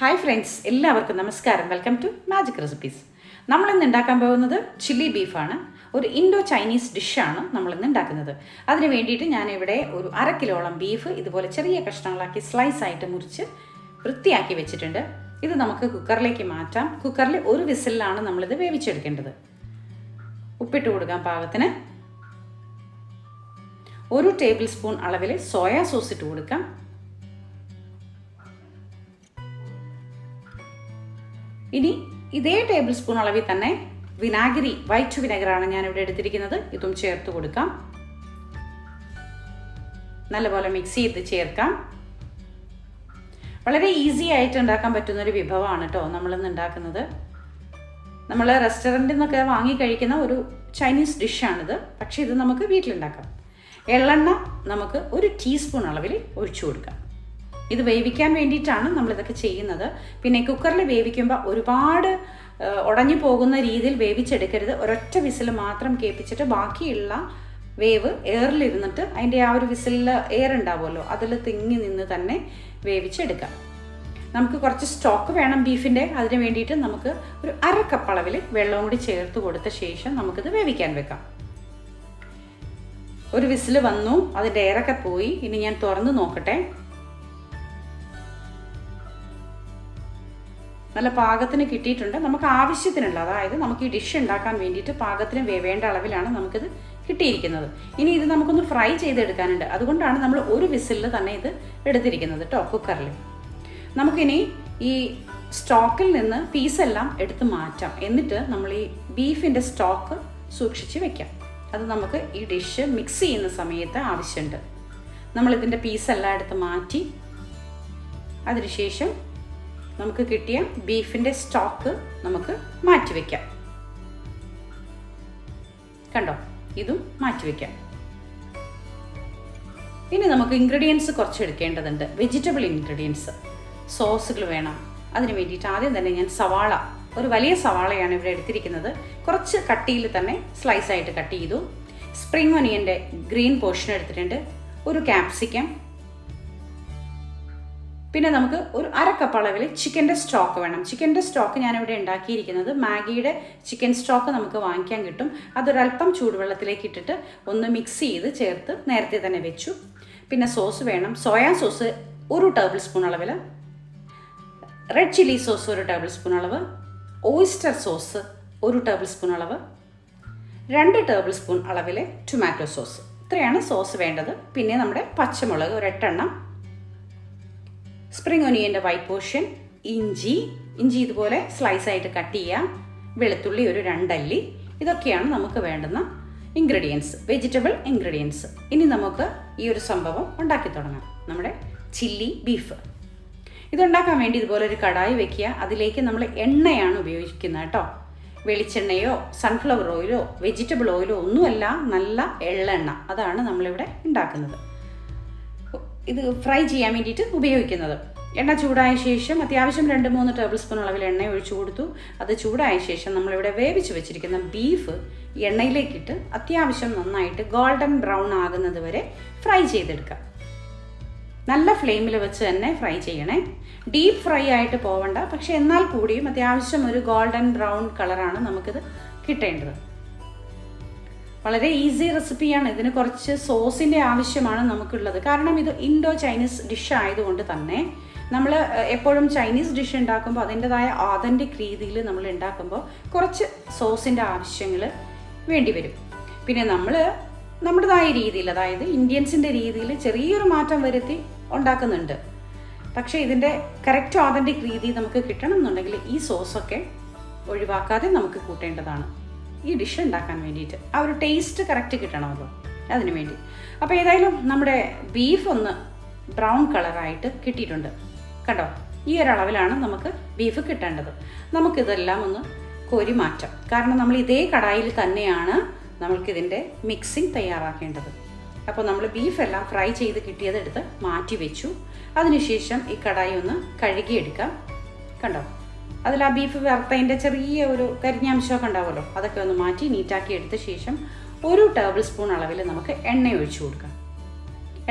Hi friends, എല്ലാവർക്കും നമസ്കാരം. Welcome to magic recipes. നമ്മളിന്ന് ഉണ്ടാക്കാൻ പോകുന്നത് ചില്ലി ബീഫാണ്. ഒരു ഇൻഡോ ചൈനീസ് ഡിഷാണ് നമ്മളിന്ന് ഉണ്ടാക്കുന്നത്. അതിന് വേണ്ടിയിട്ട് ഞാനിവിടെ ഒരു 1/2 കിലോളം ബീഫ് ഇതുപോലെ ചെറിയ കഷ്ണങ്ങളാക്കി സ്ലൈസ് ആയിട്ട് മുറിച്ച് വൃത്തിയാക്കി വെച്ചിട്ടുണ്ട്. ഇത് നമുക്ക് കുക്കറിലേക്ക് മാറ്റാം. കുക്കറിൽ ഒരു വിസിലാണ് നമ്മളിത് വേവിച്ചെടുക്കേണ്ടത്. ഉപ്പിട്ട് കൊടുക്കാൻ പാകത്തിന്. 1 ടേബിൾ സ്പൂൺ അളവിൽ സോയാ സോസ് ഇട്ട് കൊടുക്കാം. ഇനി ഇതേ ടേബിൾ സ്പൂൺ അളവിൽ തന്നെ വിനാഗിരി, വൈറ്റ് വിനെഗറാണ് ഞാനിവിടെ എടുത്തിരിക്കുന്നത്. ഇതും ചേർത്ത് കൊടുക്കാം. നല്ലപോലെ മിക്സ് ചെയ്ത് ചേർക്കാം. വളരെ ഈസി ആയിട്ട് ഉണ്ടാക്കാൻ പറ്റുന്നൊരു വിഭവമാണ് കേട്ടോ നമ്മളിന്ന് ഉണ്ടാക്കുന്നത്. നമ്മൾ റെസ്റ്റോറൻറ്റിൽ നിന്നൊക്കെ വാങ്ങി കഴിക്കുന്ന ഒരു ചൈനീസ് ഡിഷാണിത്. പക്ഷേ ഇത് നമുക്ക് വീട്ടിലുണ്ടാക്കാം. എള്ളെണ്ണ നമുക്ക് 1 ടീസ്പൂൺ അളവിൽ ഒഴിച്ചു കൊടുക്കാം. ഇത് വേവിക്കാൻ വേണ്ടിയിട്ടാണ് നമ്മളിതൊക്കെ ചെയ്യുന്നത്. പിന്നെ കുക്കറിൽ വേവിക്കുമ്പോൾ ഒരുപാട് ഉടഞ്ഞു പോകുന്ന രീതിയിൽ വേവിച്ചെടുക്കരുത്. ഒരൊറ്റ വിസിൽ മാത്രം കേൾപ്പിച്ചിട്ട് ബാക്കിയുള്ള വേവ് എയറിലിരുന്നിട്ട് അതിൻ്റെ ആ ഒരു വിസിലിൽ എയർ ഉണ്ടാവുമല്ലോ, അതിൽ തിങ്ങി നിന്ന് തന്നെ വേവിച്ചെടുക്കാം. നമുക്ക് കുറച്ച് സ്റ്റോക്ക് വേണം ബീഫിൻ്റെ. അതിന് വേണ്ടിയിട്ട് നമുക്ക് ഒരു 1/2 കപ്പ് അളവിൽ വെള്ളവും കൂടി ചേർത്ത് കൊടുത്ത ശേഷം നമുക്കിത് വേവിക്കാൻ വെക്കാം. ഒരു വിസിൽ വന്നു, അതിൻ്റെ എയറൊക്കെ പോയി. ഇനി ഞാൻ തുറന്ന് നോക്കട്ടെ. നല്ല പാകത്തിന് കിട്ടിയിട്ടുണ്ട്. നമുക്ക് ആവശ്യത്തിനുള്ള, അതായത് നമുക്ക് ഈ ഡിഷ് ഉണ്ടാക്കാൻ വേണ്ടിയിട്ട് പാകത്തിന് വേവേണ്ട അളവിലാണ് നമുക്കിത് കിട്ടിയിരിക്കുന്നത്. ഇനി ഇത് നമുക്കൊന്ന് ഫ്രൈ ചെയ്തെടുക്കാനുണ്ട്. അതുകൊണ്ടാണ് നമ്മൾ ഒരു വിസിലിൽ തന്നെ ഇത് എടുത്തിരിക്കുന്നത് കേട്ടോ കുക്കറിൽ. നമുക്കിനി ഈ സ്റ്റോക്കിൽ നിന്ന് പീസെല്ലാം എടുത്ത് മാറ്റാം. എന്നിട്ട് നമ്മൾ ഈ ബീഫിൻ്റെ സ്റ്റോക്ക് സൂക്ഷിച്ച് വെക്കാം. അത് നമുക്ക് ഈ ഡിഷ് മിക്സ് ചെയ്യുന്ന സമയത്ത് ആവശ്യമുണ്ട്. നമ്മളിതിൻ്റെ പീസെല്ലാം എടുത്ത് മാറ്റി അതിനുശേഷം നമുക്ക് കിട്ടിയ ബീഫിൻ്റെ സ്റ്റോക്ക് നമുക്ക് മാറ്റിവെക്കാം. കണ്ടോ, ഇതും മാറ്റിവെക്കാം. ഇനി നമുക്ക് ഇൻഗ്രീഡിയൻസ് കുറച്ച് എടുക്കേണ്ടതുണ്ട്. വെജിറ്റബിൾ ഇൻഗ്രീഡിയൻസ്, സോസുകൾ വേണം. അതിന് വേണ്ടിയിട്ട് ആദ്യം തന്നെ ഞാൻ സവാള, ഒരു വലിയ സവാളയാണ് ഇവിടെ എടുത്തിരിക്കുന്നത്. കുറച്ച് കട്ടിയിൽ തന്നെ സ്ലൈസ് ആയിട്ട് കട്ട് ചെയ്തു. സ്പ്രിംഗ് ഒനിയൻ്റെ ഗ്രീൻ പോർഷൻ എടുത്തിട്ടുണ്ട്. ഒരു ക്യാപ്സിക്കം. പിന്നെ നമുക്ക് ഒരു 1/2 കപ്പ് അളവിൽ ചിക്കൻ്റെ സ്റ്റോക്ക് വേണം. ചിക്കൻ്റെ സ്റ്റോക്ക് ഞാനിവിടെ ഉണ്ടാക്കിയിരിക്കുന്നത് മാഗിയുടെ ചിക്കൻ സ്റ്റോക്ക് നമുക്ക് വാങ്ങിക്കാൻ കിട്ടും. അതൊരല്പം ചൂടുവെള്ളത്തിലേക്ക് ഇട്ടിട്ട് ഒന്ന് മിക്സ് ചെയ്ത് ചേർത്ത് നേരത്തെ തന്നെ വെച്ചു. പിന്നെ സോസ് വേണം. സോയാ സോസ് 1 ടേബിൾ സ്പൂൺ അളവിൽ, red chilli sauce 1 table spoon അളവ്, ഓയിസ്റ്റർ സോസ് 1 ടേബിൾ സ്പൂൺ അളവ്, 2 ടേബിൾ സ്പൂൺ അളവിൽ ടൊമാറ്റോ സോസ്. ഇത്രയാണ് സോസ് വേണ്ടത്. പിന്നെ നമ്മുടെ പച്ചമുളക് ഒരു 8 എണ്ണം, സ്പ്രിംഗ് ഒനിയൻ്റെ വൈറ്റ് പോർഷൻ, ഇഞ്ചി ഇതുപോലെ സ്ലൈസ് ആയിട്ട് കട്ട് ചെയ്യുക, വെളുത്തുള്ളി ഒരു 2 അല്ലി. ഇതൊക്കെയാണ് നമുക്ക് വേണ്ടുന്ന ഇൻഗ്രീഡിയൻസ്, വെജിറ്റബിൾ ഇൻഗ്രീഡിയൻസ്. ഇനി നമുക്ക് ഈ ഒരു സംഭവം ഉണ്ടാക്കി തുടങ്ങാം. നമ്മുടെ ചില്ലി ബീഫ് ഇതുണ്ടാക്കാൻ വേണ്ടി ഇതുപോലെ ഒരു കടായി വെക്കുക. അതിലേക്ക് നമ്മൾ എണ്ണയാണ് ഉപയോഗിക്കുന്നത് കേട്ടോ. വെളിച്ചെണ്ണയോ സൺഫ്ലവർ ഓയിലോ വെജിറ്റബിൾ ഓയിലോ ഒന്നുമല്ല, നല്ല എള്ളെണ്ണ. അതാണ് നമ്മളിവിടെ ഉണ്ടാക്കുന്നത്. ഇത് ഫ്രൈ ചെയ്യാൻ വേണ്ടിയിട്ട് ഉപയോഗിക്കുന്നത്. എണ്ണ ചൂടായ ശേഷം അത്യാവശ്യം 2-3 ടേബിൾ സ്പൂൺ അളവിൽ എണ്ണ ഒഴിച്ചു കൊടുത്തു. അത് ചൂടായ ശേഷം നമ്മളിവിടെ വേവിച്ച് വെച്ചിരിക്കുന്ന ബീഫ് എണ്ണയിലേക്കിട്ട് അത്യാവശ്യം നന്നായിട്ട് ഗോൾഡൻ ബ്രൗൺ ആകുന്നത് വരെ ഫ്രൈ ചെയ്തെടുക്കാം. നല്ല ഫ്ലെയിമിൽ വെച്ച് തന്നെ ഫ്രൈ ചെയ്യണേ. ഡീപ്പ് ഫ്രൈ ആയിട്ട് പോവണ്ട, പക്ഷെ എന്നാൽ കൂടിയും അത്യാവശ്യം ഒരു ഗോൾഡൻ ബ്രൗൺ കളറാണ് നമുക്കിത് കിട്ടേണ്ടത്. വളരെ ഈസി റെസിപ്പിയാണ്. ഇതിന് കുറച്ച് സോസിൻ്റെ ആവശ്യമാണ് നമുക്കുള്ളത്. കാരണം ഇത് ഇൻഡോ ചൈനീസ് ഡിഷ് ആയതുകൊണ്ട് തന്നെ നമ്മൾ എപ്പോഴും ചൈനീസ് ഡിഷ് ഉണ്ടാക്കുമ്പോൾ അതിൻ്റെതായ ഓതൻറ്റിക് രീതിയിൽ നമ്മൾ ഉണ്ടാക്കുമ്പോൾ കുറച്ച് സോസിൻ്റെ ആവശ്യങ്ങൾ വേണ്ടി വരും. പിന്നെ നമ്മൾ നമ്മുടേതായ രീതിയിൽ, അതായത് ഇന്ത്യൻസിൻ്റെ രീതിയിൽ ചെറിയൊരു മാറ്റം വരുത്തി ഉണ്ടാക്കുന്നുണ്ട്. പക്ഷേ ഇതിൻ്റെ കറക്റ്റ് ഓതൻറ്റിക് രീതി നമുക്ക് കിട്ടണം എന്നുണ്ടെങ്കിൽ ഈ സോസൊക്കെ ഒഴിവാക്കാതെ നമുക്ക് കൂട്ടേണ്ടതാണ് ഈ ഡിഷ് ഉണ്ടാക്കാൻ വേണ്ടിയിട്ട്. ആ ഒരു ടേസ്റ്റ് കറക്റ്റ് കിട്ടണമല്ലോ, അതിന് വേണ്ടി. അപ്പോൾ ഏതായാലും നമ്മുടെ ബീഫ് ഒന്ന് ബ്രൗൺ കളറായിട്ട് കിട്ടിയിട്ടുണ്ട്. കണ്ടോ, ഈ ഒരളവിലാണ് നമുക്ക് ബീഫ് കിട്ടേണ്ടത്. നമുക്കിതെല്ലാം ഒന്ന് കോരി മാറ്റാം. കാരണം നമ്മൾ ഇതേ കടായിൽ തന്നെയാണ് നമ്മൾക്കിതിൻ്റെ മിക്സിങ് തയ്യാറാക്കേണ്ടത്. അപ്പോൾ നമ്മൾ ബീഫെല്ലാം ഫ്രൈ ചെയ്ത് കിട്ടിയതെടുത്ത് മാറ്റി വെച്ചു. അതിനുശേഷം ഈ കടായി ഒന്ന് കഴുകിയെടുക്കാം. കണ്ടോ, അതിൽ ആ ബീഫ് വറുത്തതിൻ്റെ ചെറിയ ഒരു കരിഞ്ഞാംശമൊക്കെ ഉണ്ടാവുമല്ലോ, അതൊക്കെ ഒന്ന് മാറ്റി നീറ്റാക്കി എടുത്ത ശേഷം 1 ടേബിൾ സ്പൂൺ അളവിൽ നമുക്ക് എണ്ണ ഒഴിച്ചു കൊടുക്കാം.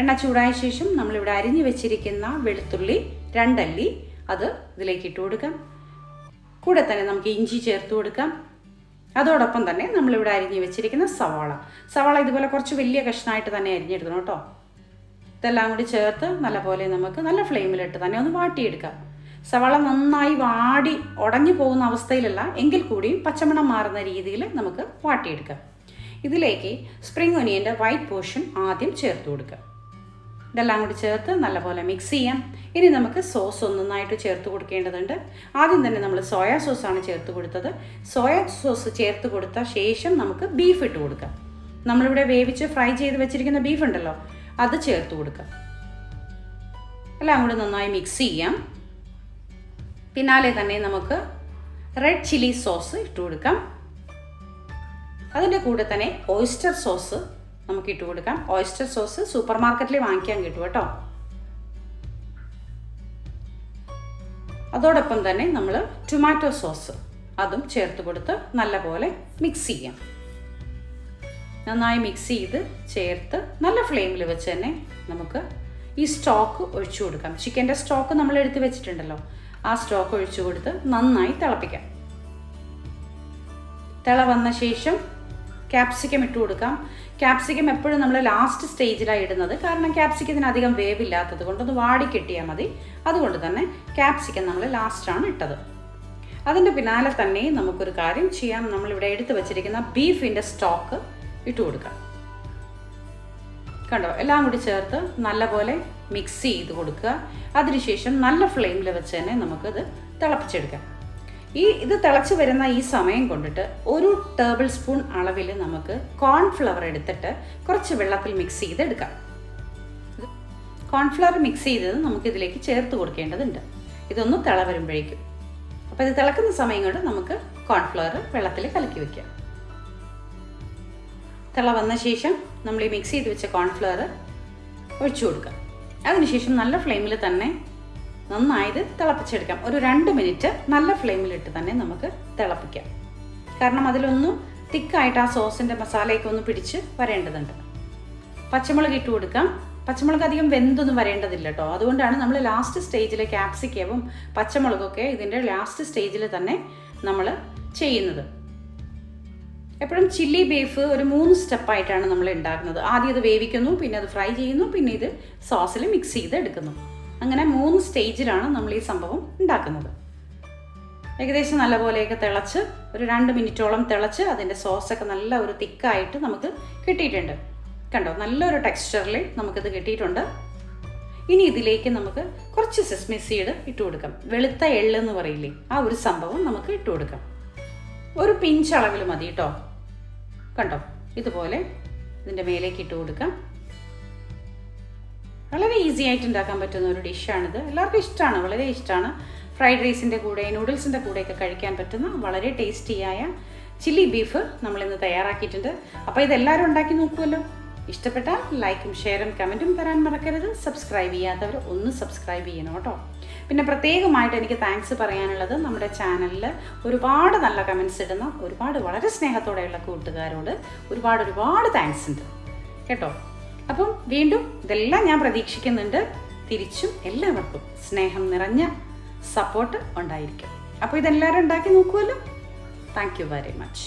എണ്ണ ചൂടായ ശേഷം നമ്മളിവിടെ അരിഞ്ഞു വെച്ചിരിക്കുന്ന വെളുത്തുള്ളി 2 അല്ലി, അത് ഇതിലേക്ക് ഇട്ട് കൊടുക്കാം. കൂടെ തന്നെ നമുക്ക് ഇഞ്ചി ചേർത്ത് കൊടുക്കാം. അതോടൊപ്പം തന്നെ നമ്മളിവിടെ അരിഞ്ഞ് വെച്ചിരിക്കുന്ന സവാള ഇതുപോലെ കുറച്ച് വലിയ കഷ്ണമായിട്ട് തന്നെ അരിഞ്ഞെടുക്കണം കേട്ടോ. ഇതെല്ലാം കൂടി ചേർത്ത് നല്ലപോലെ നമുക്ക് നല്ല ഫ്ലെയിമിലിട്ട് തന്നെ ഒന്ന് വാട്ടിയെടുക്കാം. സവാള നന്നായി വാടി ഉടഞ്ഞു പോകുന്ന അവസ്ഥയിലല്ല, എങ്കിൽ കൂടിയും പച്ചമണം മാറുന്ന രീതിയിൽ നമുക്ക് വാട്ടിയെടുക്കാം. ഇതിലേക്ക് സ്പ്രിംഗ് ഒനിയൻ്റെ വൈറ്റ് പോർഷൻ ആദ്യം ചേർത്ത് കൊടുക്കാം. ഇതെല്ലാം കൂടി ചേർത്ത് നല്ലപോലെ മിക്സ് ചെയ്യാം. ഇനി നമുക്ക് സോസ് ഒന്നൊന്നായിട്ട് ചേർത്ത് കൊടുക്കേണ്ടതുണ്ട്. ആദ്യം തന്നെ നമ്മൾ സോയാ സോസാണ് ചേർത്ത് കൊടുത്തത്. സോയാ സോസ് ചേർത്ത് കൊടുത്ത ശേഷം നമുക്ക് ബീഫ് ഇട്ട് കൊടുക്കാം. നമ്മളിവിടെ വേവിച്ച് ഫ്രൈ ചെയ്ത് വെച്ചിരിക്കുന്ന ബീഫ് ഉണ്ടല്ലോ, അത് ചേർത്ത് കൊടുക്കാം. എല്ലാം കൂടി നന്നായി മിക്സ് ചെയ്യാം. പിന്നാലെ തന്നെ നമുക്ക് റെഡ് ചില്ലി സോസ് ഇട്ട് കൊടുക്കാം. അതിൻ്റെ കൂടെ തന്നെ ഓയിസ്റ്റർ സോസ് നമുക്ക് ഇട്ട് കൊടുക്കാം. ഓയിസ്റ്റർ സോസ് സൂപ്പർ മാർക്കറ്റിൽ വാങ്ങിക്കാൻ കിട്ടും കേട്ടോ. അതോടൊപ്പം തന്നെ നമ്മൾ ടൊമാറ്റോ സോസ് അതും ചേർത്ത് കൊടുത്ത് നല്ലപോലെ മിക്സ് ചെയ്യാം. നന്നായി മിക്സ് ചെയ്ത് ചേർത്ത് നല്ല ഫ്ലെയിമിൽ വെച്ച് തന്നെ നമുക്ക് ഈ സ്റ്റോക്ക് ഒഴിച്ചു കൊടുക്കാം. ചിക്കൻ്റെ സ്റ്റോക്ക് നമ്മൾ എടുത്ത് വെച്ചിട്ടുണ്ടല്ലോ, ആ സ്റ്റോക്ക് ഒഴിച്ചു കൊടുത്ത് നന്നായി തിളപ്പിക്കാം. തിള വന്ന ശേഷം ക്യാപ്സിക്കം ഇട്ട് കൊടുക്കാം. ക്യാപ്സിക്കം എപ്പോഴും നമ്മൾ ലാസ്റ്റ് സ്റ്റേജിലാണ് ഇടുന്നത്, കാരണം ക്യാപ്സിക്കത്തിന് അധികം വേവില്ലാത്തത് കൊണ്ടൊന്ന് വാടി കിട്ടിയാൽ മതി. അതുകൊണ്ട് തന്നെ ക്യാപ്സിക്കം നമ്മൾ ലാസ്റ്റാണ് ഇട്ടത്. അതിൻ്റെ പിന്നാലെ തന്നെ നമുക്കൊരു കാര്യം ചെയ്യാം. നമ്മളിവിടെ എടുത്ത് വെച്ചിരിക്കുന്ന ബീഫിൻ്റെ സ്റ്റോക്ക് ഇട്ട് കൊടുക്കാം. കണ്ടോ, എല്ലാം കൂടി ചേർത്ത് നല്ലപോലെ മിക്സ് ചെയ്ത് കൊടുക്കുക. അതിനുശേഷം നല്ല ഫ്ലെയിമിൽ വെച്ച് തന്നെ നമുക്കിത് തിളപ്പിച്ചെടുക്കാം. ഇത് തിളച്ച് വരുന്ന ഈ സമയം കൊണ്ടിട്ട് 1 ടേബിൾ സ്പൂൺ അളവിൽ നമുക്ക് കോൺഫ്ലവർ എടുത്തിട്ട് കുറച്ച് വെള്ളത്തിൽ മിക്സ് ചെയ്തെടുക്കാം. കോൺഫ്ലവർ മിക്സ് ചെയ്തത് നമുക്കിതിലേക്ക് ചേർത്ത് കൊടുക്കേണ്ടതുണ്ട്. ഇതൊന്ന് തിള വരുമ്പോഴേക്കും. അപ്പോൾ ഇത് തിളക്കുന്ന സമയം കൊണ്ട് നമുക്ക് കോൺഫ്ലവർ വെള്ളത്തിൽ കലക്കി വയ്ക്കാം. തിള വന്ന ശേഷം നമ്മൾ ഈ മിക്സ് ചെയ്ത് വെച്ച കോൺഫ്ലവർ ഒഴിച്ചു കൊടുക്കാം. അതിനുശേഷം നല്ല ഫ്ലെയിമിൽ തന്നെ നന്നായത് തിളപ്പിച്ചെടുക്കാം. ഒരു 2 മിനിറ്റ് നല്ല ഫ്ലെയിമിലിട്ട് തന്നെ നമുക്ക് തിളപ്പിക്കാം. കാരണം അതിലൊന്നും തിക്കായിട്ട് ആ സോസിൻ്റെ മസാലയൊക്കെ ഒന്ന് പിടിച്ച് വരേണ്ടതുണ്ട്. പച്ചമുളക് ഇട്ട് കൊടുക്കാം. പച്ചമുളക് അധികം വെന്തൊന്നും വരേണ്ടതില്ല കേട്ടോ. അതുകൊണ്ടാണ് നമ്മൾ ലാസ്റ്റ് സ്റ്റേജിൽ ക്യാപ്സിക്കവും പച്ചമുളകൊക്കെ ഇതിൻ്റെ ലാസ്റ്റ് സ്റ്റേജിൽ തന്നെ നമ്മൾ ചെയ്യുന്നത്. എപ്പോഴും ചില്ലി ബീഫ് ഒരു 3 സ്റ്റെപ്പായിട്ടാണ് നമ്മൾ ഉണ്ടാക്കുന്നത്. ആദ്യം ഇത് വേവിക്കുന്നു, പിന്നെ അത് ഫ്രൈ ചെയ്യുന്നു, പിന്നെ ഇത് സോസിൽ മിക്സ് ചെയ്ത് എടുക്കുന്നു. അങ്ങനെ 3 സ്റ്റേജിലാണ് നമ്മൾ ഈ സംഭവം ഉണ്ടാക്കുന്നത്. ഏകദേശം നല്ലപോലെയൊക്കെ തിളച്ച് ഒരു 2 മിനിറ്റോളം തിളച്ച് അതിൻ്റെ സോസൊക്കെ നല്ല ഒരു തിക്കായിട്ട് നമുക്ക് കിട്ടിയിട്ടുണ്ട്. കണ്ടോ, നല്ലൊരു ടെക്സ്ചറിൽ നമുക്കിത് കിട്ടിയിട്ടുണ്ട്. ഇനി ഇതിലേക്ക് നമുക്ക് കുറച്ച് സെസ്മി സീഡ് ഇട്ട് കൊടുക്കാം. വെളുത്ത എള്ള് എന്ന് പറയില്ലേ, ആ ഒരു സംഭവം നമുക്ക് ഇട്ട് കൊടുക്കാം. ഒരു പിഞ്ച് അളവിൽ മതി കേട്ടോ. കണ്ടോ, ഇതുപോലെ ഇതിൻ്റെ മേലേക്ക് ഇട്ട് കൊടുക്കാം. വളരെ ഈസി ആയിട്ട് ഉണ്ടാക്കാൻ പറ്റുന്ന ഒരു ഡിഷാണിത്. എല്ലാവർക്കും ഇഷ്ടമാണ്, വളരെ ഇഷ്ടമാണ്. ഫ്രൈഡ് റൈസിൻ്റെ കൂടെ നൂഡിൽസിൻ്റെ കൂടെയൊക്കെ കഴിക്കാൻ പറ്റുന്ന വളരെ ടേസ്റ്റിയായ ചില്ലി ബീഫ് നമ്മളിന്ന് തയ്യാറാക്കിയിട്ടുണ്ട്. അപ്പോൾ ഇതെല്ലാവരും ഉണ്ടാക്കി നോക്കുമല്ലോ. ഇഷ്ടപ്പെട്ടാൽ ലൈക്കും ഷെയറും കമൻറ്റും തരാൻ മറക്കരുത്. സബ്സ്ക്രൈബ് ചെയ്യാത്തവർ ഒന്ന് സബ്സ്ക്രൈബ് ചെയ്യണം കേട്ടോ. പിന്നെ പ്രത്യേകമായിട്ട് എനിക്ക് താങ്ക്സ് പറയാനുള്ളത് നമ്മുടെ ചാനലിൽ ഒരുപാട് നല്ല കമൻറ്റ്സ് ഇടുന്ന ഒരുപാട് വളരെ സ്നേഹത്തോടെയുള്ള കൂട്ടുകാരോട് ഒരുപാട് താങ്ക്സ് ഉണ്ട് കേട്ടോ. അപ്പം വീണ്ടും ഇതെല്ലാം ഞാൻ പ്രതീക്ഷിക്കുന്നുണ്ട്. തിരിച്ചും എല്ലാവർക്കും സ്നേഹം നിറഞ്ഞ സപ്പോർട്ട് ഉണ്ടായിരിക്കും. അപ്പോൾ ഇതെല്ലാവരും ഉണ്ടാക്കി നോക്കുമല്ലോ. Thank you very much.